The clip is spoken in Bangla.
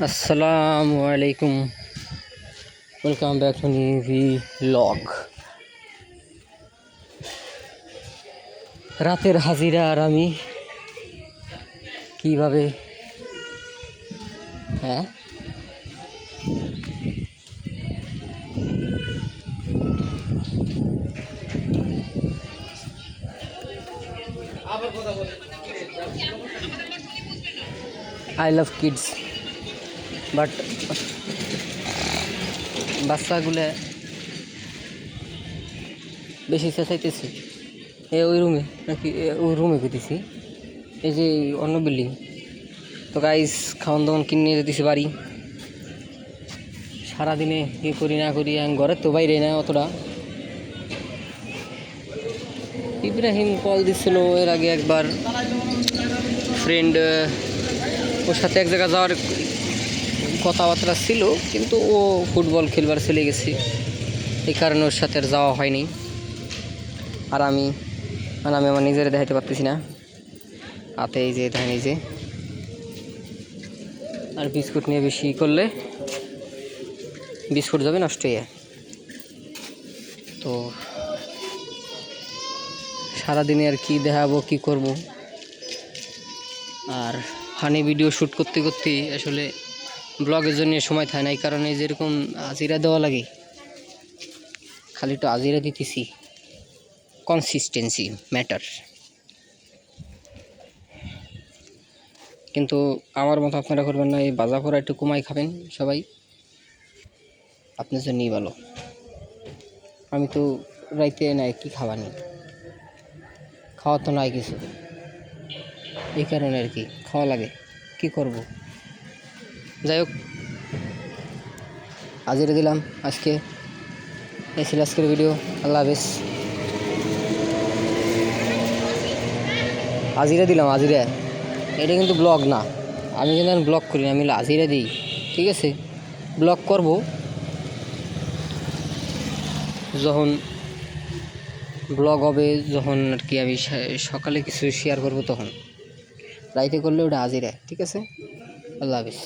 আসসালামু আলাইকুম, welcome back to new blog. রাতের হাজিরা আর আমি কিভাবে হ্যাঁ আই লাভ কিডস, বাট বাচ্চাগুলো বেশি চেঁচাইতেছি। ওই রুমে নাকি ওই রুমে পেতেছি, এই যে অন্য বিল্ডিং। তো গাইস, খাওয়ান দাওয়ান কিনে যেতেছি বাড়ি। সারাদিনে ইয়ে করি না করি, ঘরের তো বাইরে না অতটা। ইব্রাহিম কল দিচ্ছিল এর আগে একবার, ফ্রেন্ড, ওর সাথে এক জায়গায় যাওয়ার কথাবার্তা ছিল, কিন্তু ও ফুটবল খেলবার চলে গেছে, এই কারণে ওর সাথে আর যাওয়া হয়নি। আর আমি আমার নিজের দেখাইতে পারতেছি না হাতে, এই যে দেখেন, এই যে। আর বিস্কুট নিয়ে বেশি করলে বিস্কুট যাবে নষ্ট হয়ে। তো সারাদিনে আর কি দেখাবো, কি করব। আর ফানি ভিডিও শ্যুট করতে করতে আসলে ব্লগের জন্য সময় থাকে না, এই কারণে যেরকম হাজিরা দেওয়া লাগে, খালি একটু হাজিরা দিতেছি। Consistency matter. কিন্তু আমার মতো আপনারা করবেন না, এই বাজা পোড়া একটু কমাই খাবেন সবাই, আপনার জন্যই ভালো। আমি তো রাইতে নাই কি খাওয়া নেই, খাওয়া তো নাই কিছু, এই কারণে আর কি খাওয়া লাগে, কি করব। যাই হোক, হাজিরা দিলাম আজকে। এই ছিল আজকের ভিডিও। আল্লাহ হাফেজ। হাজিরা দিলাম, হাজিরা। এটা কিন্তু ব্লগ না, আমি কিন্তু ব্লগ করি না, আমি হাজিরা দিই, ঠিক আছে। ব্লগ করব যখন ব্লগ হবে, যখন আর কি আমি সকালে কিছু শেয়ার করব, তখন রাইতে করলে ওটা হাজিরা, ঠিক আছে। আল্লাহ হাফেজ।